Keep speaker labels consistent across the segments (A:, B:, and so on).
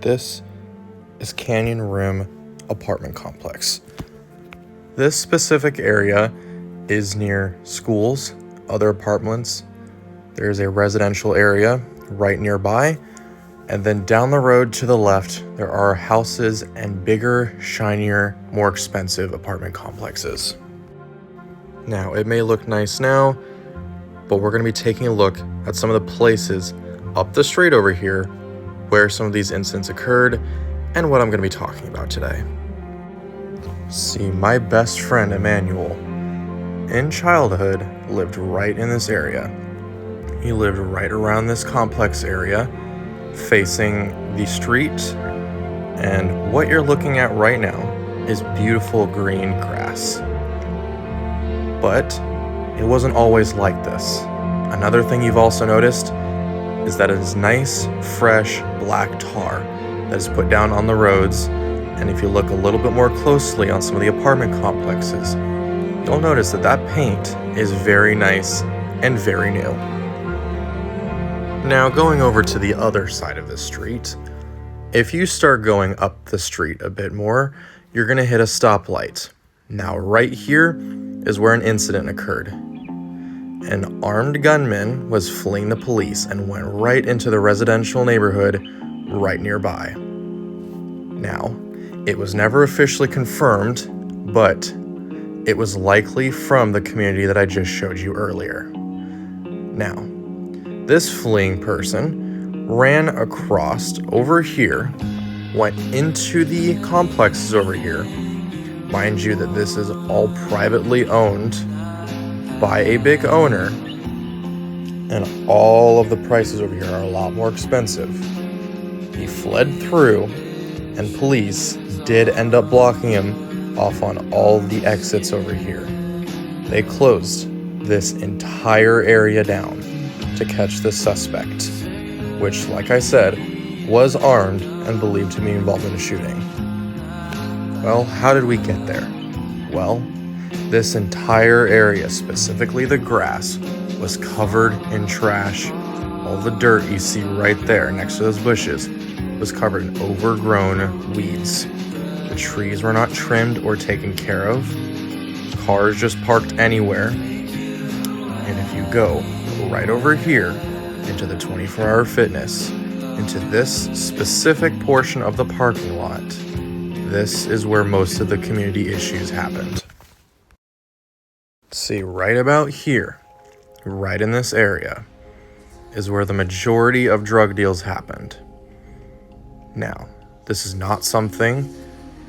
A: This is Canyon Rim Apartment Complex. This specific area is near schools, other apartments. There's a residential area right nearby, and then down the road to the left, there are houses and bigger, shinier, more expensive apartment complexes. Now, it may look nice now, but we're going to be taking a look at some of the places up the street over here where some of these incidents occurred and what I'm going to be talking about today. See, my best friend Emmanuel, in childhood, lived right in this area. He lived right around this complex area, facing the street, and what you're looking at right now is beautiful green grass. But it wasn't always like this. Another thing you've also noticed is that it is nice, fresh, black tar that is put down on the roads, and if you look a little bit more closely on some of the apartment complexes, you'll notice that that paint is very nice and very new. Now, going over to the other side of the street, if you start going up the street a bit more, you're going to hit a stoplight. Now, right here is where an incident occurred. An armed gunman was fleeing the police and went right into the residential neighborhood right nearby. Now, it was never officially confirmed, but it was likely from the community that I just showed you earlier. Now, this fleeing person ran across over here, went into the complexes over here. Mind you that this is all privately owned by a big owner, and all of the prices over here are a lot more expensive. He fled through, and police did end up blocking him off on all the exits over here. They closed this entire area down to catch the suspect, which, like I said, was armed and believed to be involved in a shooting. Well, how did we get there? Well, this entire area, specifically the grass, was covered in trash. All the dirt you see right there next to those bushes was covered in overgrown weeds. The trees were not trimmed or taken care of. Cars just parked anywhere. And if you go right over here into the 24-Hour Fitness, into this specific portion of the parking lot, this is where most of the community issues happened. See, right about here, right in this area, is where the majority of drug deals happened. Now, this is not something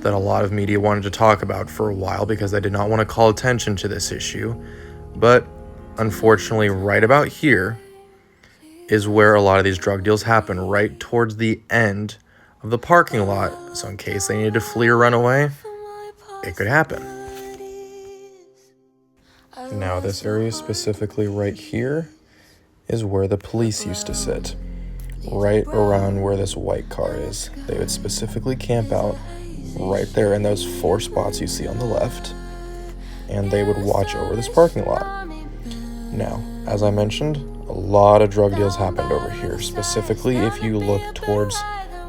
A: that a lot of media wanted to talk about for a while because they did not want to call attention to this issue, but unfortunately, right about here is where a lot of these drug deals happen, right towards the end of the parking lot. So in case they needed to flee or run away, it could happen. Now, this area specifically right here is where the police used to sit, right around where this white car is. They would specifically camp out right there in those 4 spots you see on the left, and they would watch over this parking lot. Now, as I mentioned, a lot of drug deals happened over here, specifically if you look towards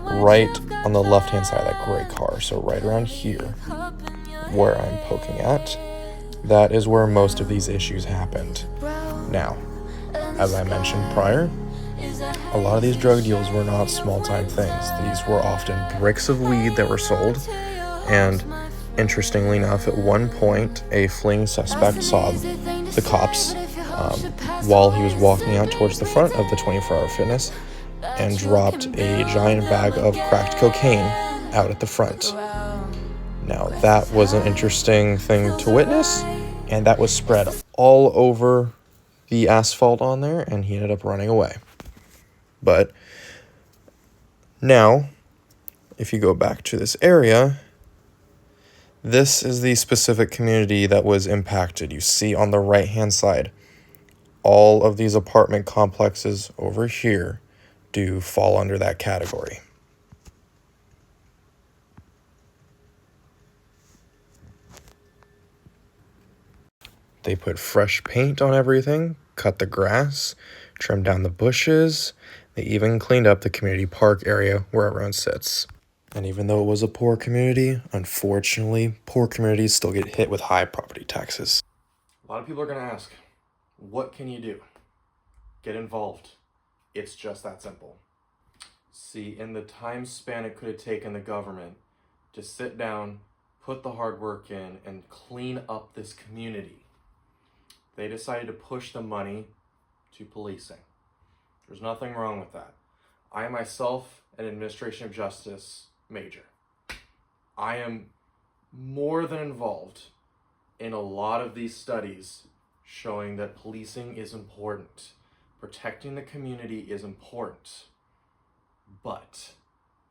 A: right on the left-hand side of that gray car, so right around here, where I'm poking at, that is where most of these issues happened. Now, as I mentioned prior, a lot of these drug deals were not small-time things. These were often bricks of weed that were sold, and interestingly enough, at one point, a fleeing suspect saw the cops while he was walking out towards the front of the 24-Hour Fitness and dropped a giant bag of cracked cocaine out at the front. Now, that was an interesting thing to witness, and that was spread all over the asphalt on there, and he ended up running away. But now, if you go back to this area, this is the specific community that was impacted. You see on the right-hand side, all of these apartment complexes over here do fall under that category. They put fresh paint on everything, cut the grass, trimmed down the bushes. They even cleaned up the community park area where everyone sits. And even though it was a poor community, unfortunately, poor communities still get hit with high property taxes. A lot of people are going to ask, what can you do? Get involved. It's just that simple. See, in the time span it could have taken the government to sit down, put the hard work in, and clean up this community, they decided to push the money to policing. There's nothing wrong with that. I am myself an administration of justice major. I am more than involved in a lot of these studies showing that policing is important. Protecting the community is important. But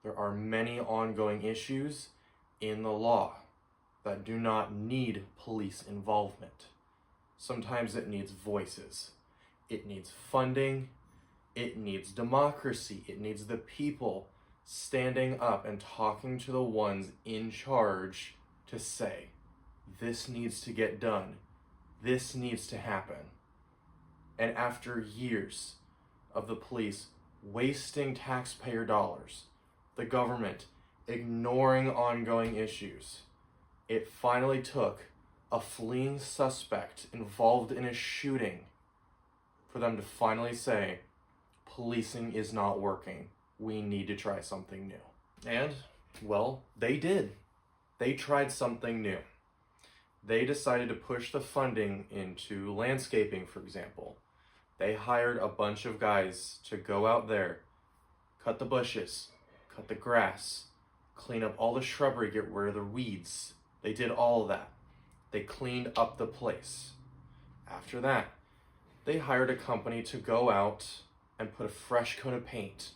A: there are many ongoing issues in the law that do not need police involvement. Sometimes it needs voices. It needs funding. It needs democracy. It needs the people standing up and talking to the ones in charge to say, this needs to get done. This needs to happen. And after years of the police wasting taxpayer dollars, the government ignoring ongoing issues, it finally took a fleeing suspect involved in a shooting for them to finally say, policing is not working. We need to try something new. And, well, they did. They tried something new. They decided to push the funding into landscaping, for example. They hired a bunch of guys to go out there, cut the bushes, cut the grass, clean up all the shrubbery, get rid of the weeds. They did all of that. They cleaned up the place. After that, they hired a company to go out and put a fresh coat of paint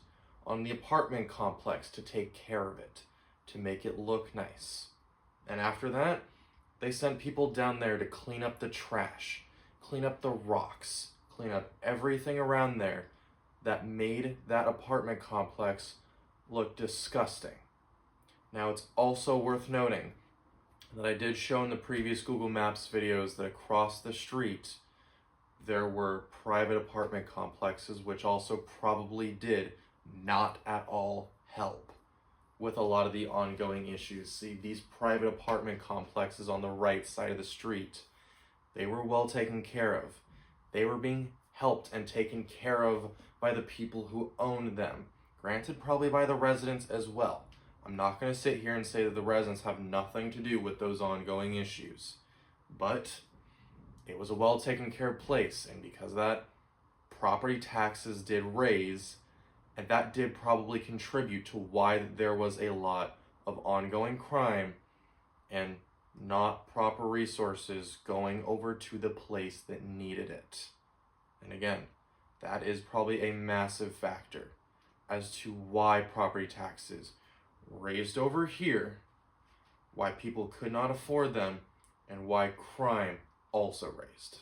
A: on the apartment complex to take care of it, to make it look nice. And after that, they sent people down there to clean up the trash, clean up the rocks, clean up everything around there that made that apartment complex look disgusting. Now, it's also worth noting that I did show in the previous Google Maps videos that across the street there were private apartment complexes which also probably did not at all help with a lot of the ongoing issues. See, these private apartment complexes on the right side of the street, they were well taken care of. They were being helped and taken care of by the people who owned them. Granted, probably by the residents as well. I'm not going to sit here and say that the residents have nothing to do with those ongoing issues. But it was a well taken care of place, and because of that, property taxes did raise, and that did probably contribute to why there was a lot of ongoing crime and not proper resources going over to the place that needed it. And again, that is probably a massive factor as to why property taxes raised over here, why people could not afford them, and why crime also raised.